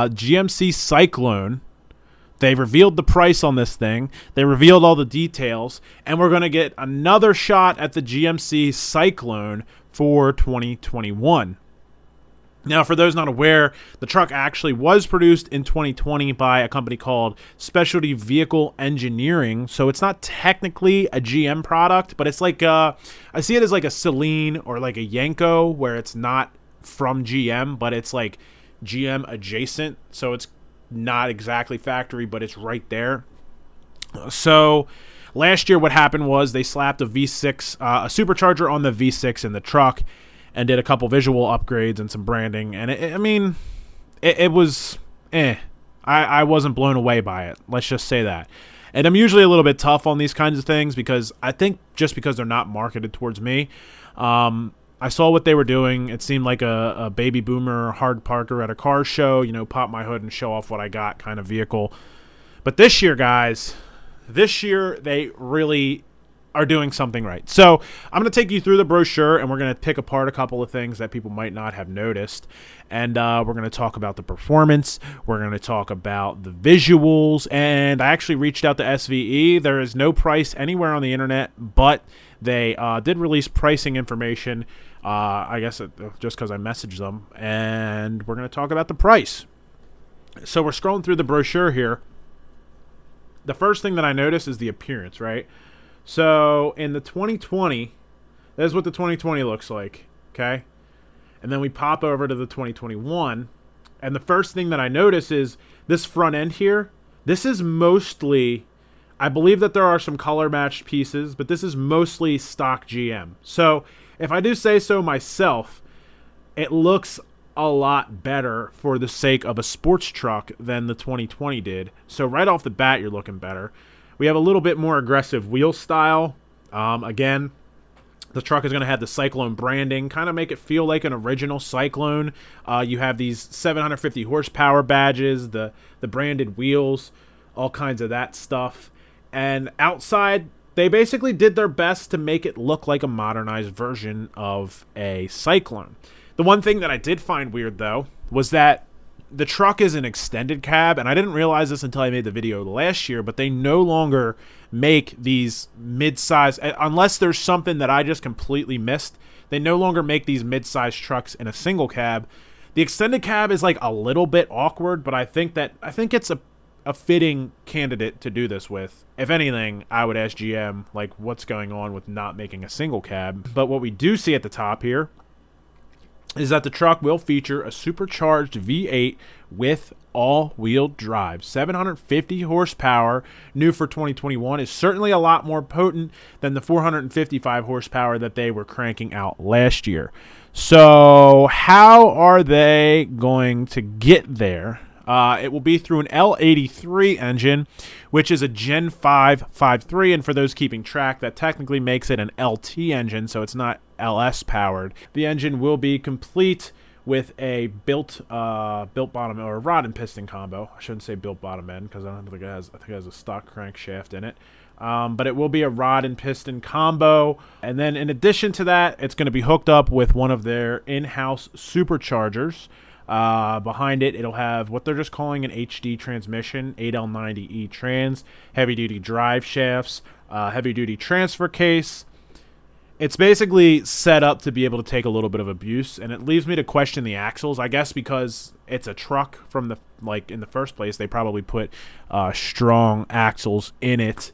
GMC Syclone. They revealed the price on this thing. They revealed all the details. And we're going to get another shot at the GMC Syclone for 2021. Now, for those not aware, the truck actually was produced in 2020 by a company called Specialty Vehicle Engineering. So it's not technically a GM product, but it's like I see it as like a Celine or like a Yenko, where it's not from GM, but it's like GM adjacent. So it's not exactly factory, but it's right there. So last year what happened was they slapped a V6, a supercharger on the V6 in the truck, and did a couple visual upgrades and some branding. And it was I wasn't blown away by it. Let's just say that. And I'm usually a little bit tough on these kinds of things because I think just because they're not marketed towards me. I saw what they were doing. It seemed like a baby boomer hard parker at a car show, pop my hood and show off what I got kind of vehicle. But this year, guys, they really are doing something right. So I'm going to take you through the brochure, and we're going to pick apart a couple of things that people might not have noticed. And we're going to talk about the performance. We're going to talk about the visuals. And I actually reached out to SVE. There is no price anywhere on the internet, but they did release pricing information, I guess just because I messaged them. And we're going to talk about the price. So we're scrolling through the brochure here. The first thing that I noticed is the appearance, right? So in the 2020, this is what the 2020 looks like, okay? And then we pop over to the 2021, and the first thing that I notice is this front end here. This is mostly, I believe that there are some color matched pieces, but this is mostly stock GM. So if I do say so myself, it looks a lot better for the sake of a sports truck than the 2020 did. So right off the bat, you're looking better. We have a little bit more aggressive wheel style. Again, the truck is going to have the Syclone branding, kind of make it feel like an original Syclone. You have these 750 horsepower badges, the branded wheels, all kinds of that stuff. And outside, they basically did their best to make it look like a modernized version of a Syclone. The one thing that I did find weird, though, was that the truck is an extended cab, and I didn't realize this until I made the video last year, but they no longer make these mid-size, unless there's something that I just completely missed, they no longer make these mid-size trucks in a single cab. The extended cab is like a little bit awkward, but I think it's a fitting candidate to do this with. If anything, I would ask GM, like, what's going on with not making a single cab. But what we do see at the top here is that the truck will feature a supercharged V8 with all-wheel drive. 750 horsepower, new for 2021, is certainly a lot more potent than the 455 horsepower that they were cranking out last year. So how are they going to get there? It will be through an L83 engine, which is a Gen 5 5.3, and for those keeping track, that technically makes it an LT engine, so it's not LS powered. The engine will be complete with a built bottom or rod and piston combo. I shouldn't say built bottom end because I don't think it has. I think it has a stock crankshaft in it. But it will be a rod and piston combo, and then in addition to that, it's going to be hooked up with one of their in-house superchargers. Behind it, it'll have what they're just calling an HD transmission, 8L90E trans, heavy-duty drive shafts, heavy-duty transfer case. It's basically set up to be able to take a little bit of abuse, and it leaves me to question the axles. I guess because it's a truck from the in the first place, they probably put strong axles in it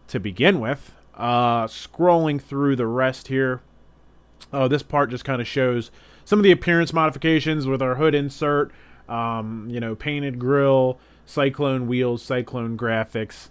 to begin with. Scrolling through the rest here, this part just kind of shows some of the appearance modifications with our hood insert, painted grille, Syclone wheels, Syclone graphics.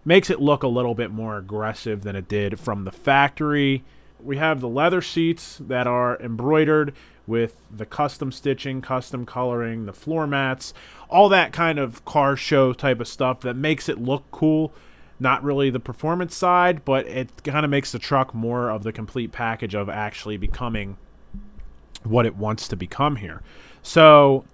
Makes it look a little bit more aggressive than it did from the factory. We have the leather seats that are embroidered with the custom stitching, custom coloring, the floor mats, all that kind of car show type of stuff that makes it look cool. Not really the performance side, but it kind of makes the truck more of the complete package of actually becoming what it wants to become here. So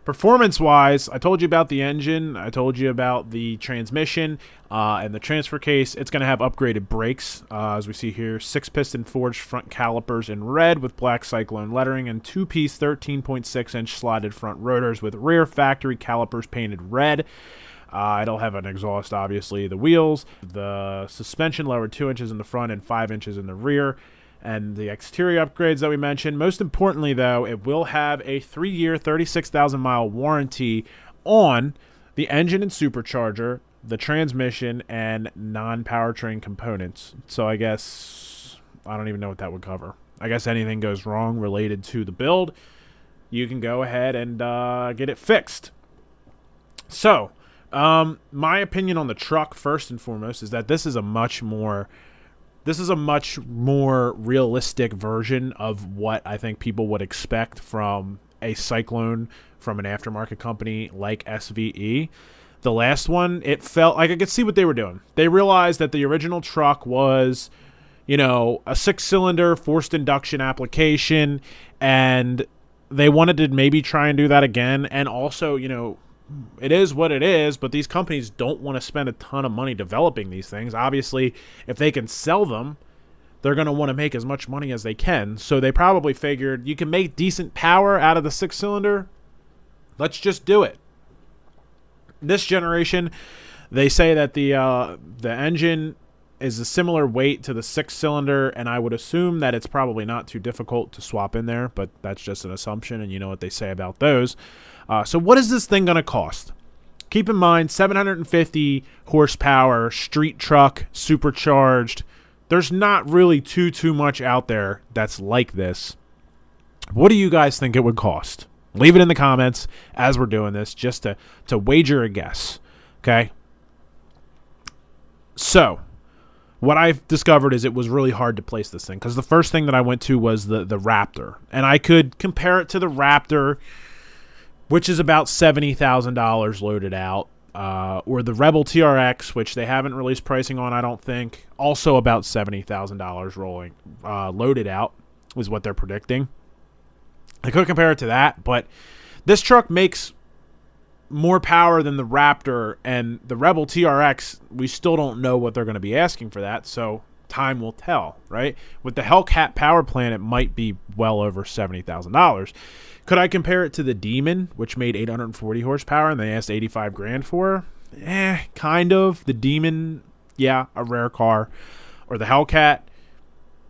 Performance-wise, I told you about the engine. I told you about the transmission and the transfer case. It's going to have upgraded brakes, as we see here. 6-piston forged front calipers in red with black Syclone lettering and 2-piece 13.6-inch slotted front rotors with rear factory calipers painted red. It'll have an exhaust, obviously. The wheels, the suspension lowered 2 inches in the front and 5 inches in the rear. And the exterior upgrades that we mentioned. Most importantly, though, it will have a 3-year, 36,000-mile warranty on the engine and supercharger, the transmission, and non-powertrain components. So I guess I don't even know what that would cover. I guess anything goes wrong related to the build, you can go ahead and get it fixed. So my opinion on the truck, first and foremost, is that this is a much more realistic version of what I think people would expect from a Syclone from an aftermarket company like SVE. The last one, it felt like I could see what they were doing. They realized that the original truck was, a 6-cylinder forced induction application, and they wanted to maybe try and do that again. And also, it is what it is, but these companies don't want to spend a ton of money developing these things. Obviously, if they can sell them, they're going to want to make as much money as they can. So they probably figured you can make decent power out of the 6-cylinder. Let's just do it. This generation, they say that the engine is a similar weight to the 6-cylinder, and I would assume that it's probably not too difficult to swap in there, but that's just an assumption, and you know what they say about those. So what is this thing going to cost? Keep in mind, 750 horsepower, street truck, supercharged. There's not really too much out there that's like this. What do you guys think it would cost? Leave it in the comments as we're doing this, just to wager a guess. Okay? So, what I've discovered is it was really hard to place this thing, because the first thing that I went to was the Raptor. And I could compare it to the Raptor, which is about $70,000 loaded out, or the Rebel TRX, which they haven't released pricing on, I don't think, also about $70,000 rolling loaded out, is what they're predicting. I could compare it to that, but this truck makes more power than the Raptor, and the Rebel TRX, we still don't know what they're going to be asking for that, so time will tell, right? With the Hellcat power plant, it might be well over $70,000. Could I compare it to the Demon, which made 840 horsepower and they asked $85,000 for? Kind of. The Demon, yeah, a rare car. Or the Hellcat,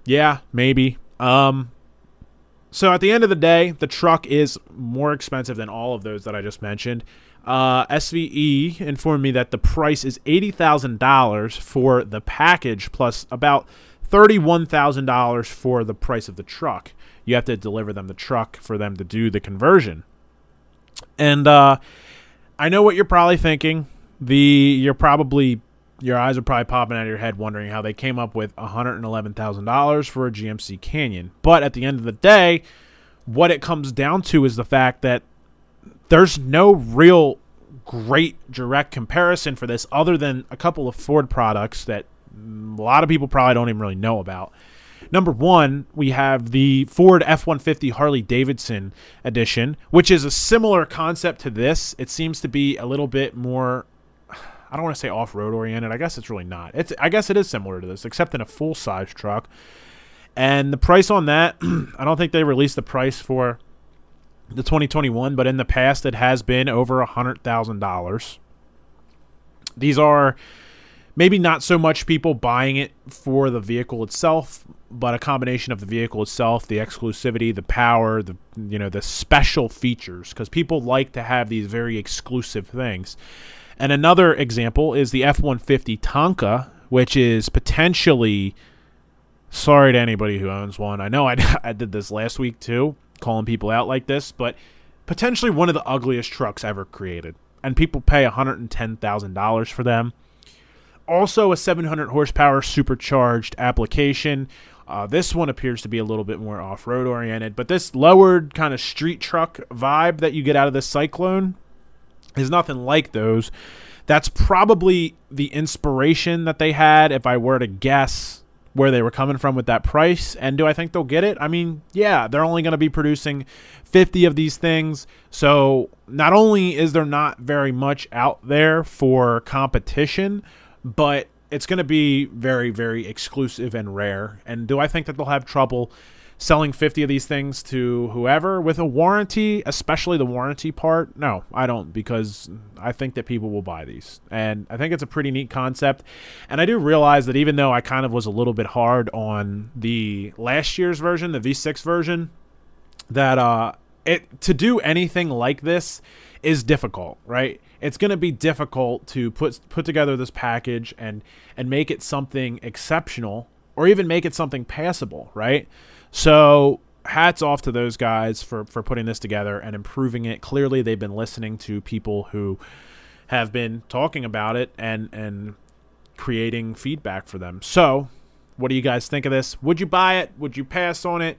yeah, maybe. So at the end of the day, the truck is more expensive than all of those that I just mentioned. SVE informed me that the price is $80,000 for the package, plus about $31,000 for the price of the truck. You have to deliver them the truck for them to do the conversion. And I know what you're probably thinking. Your eyes are probably popping out of your head wondering how they came up with $111,000 for a GMC Canyon. But at the end of the day, what it comes down to is the fact that there's no real great direct comparison for this other than a couple of Ford products that a lot of people probably don't even really know about. Number one, we have the Ford F-150 Harley-Davidson edition, which is a similar concept to this. It seems to be a little bit more, I don't want to say off-road oriented. I guess it's really not. I guess it is similar to this, except in a full-size truck. And the price on that, I don't think they released the price for the 2021, but in the past it has been over $100,000. These are maybe not so much people buying it for the vehicle itself, but a combination of the vehicle itself, the exclusivity, the power, the special features, because people like to have these very exclusive things. And another example is the F-150 Tonka, which is potentially, sorry to anybody who owns one. I know I did this last week too, calling people out like this, but potentially one of the ugliest trucks ever created. And people pay $110,000 for them. Also a 700 horsepower supercharged application. This one appears to be a little bit more off-road oriented, but this lowered kind of street truck vibe that you get out of this Syclone is nothing like those. That's probably the inspiration that they had, if I were to guess, where they were coming from with that price. And do I think they'll get it? I mean, yeah, they're only going to be producing 50 of these things. So not only is there not very much out there for competition, but it's going to be very, very exclusive and rare. And do I think that they'll have trouble selling 50 of these things to whoever with a warranty, especially the warranty part? No, I don't, because I think that people will buy these. And I think it's a pretty neat concept. And I do realize that even though I kind of was a little bit hard on the last year's version, the V6 version, that to do anything like this is difficult, right? It's going to be difficult to put together this package and make it something exceptional, or even make it something passable, right? So hats off to those guys for putting this together and improving it. Clearly, they've been listening to people who have been talking about it and creating feedback for them. So what do you guys think of this? Would you buy it? Would you pass on it?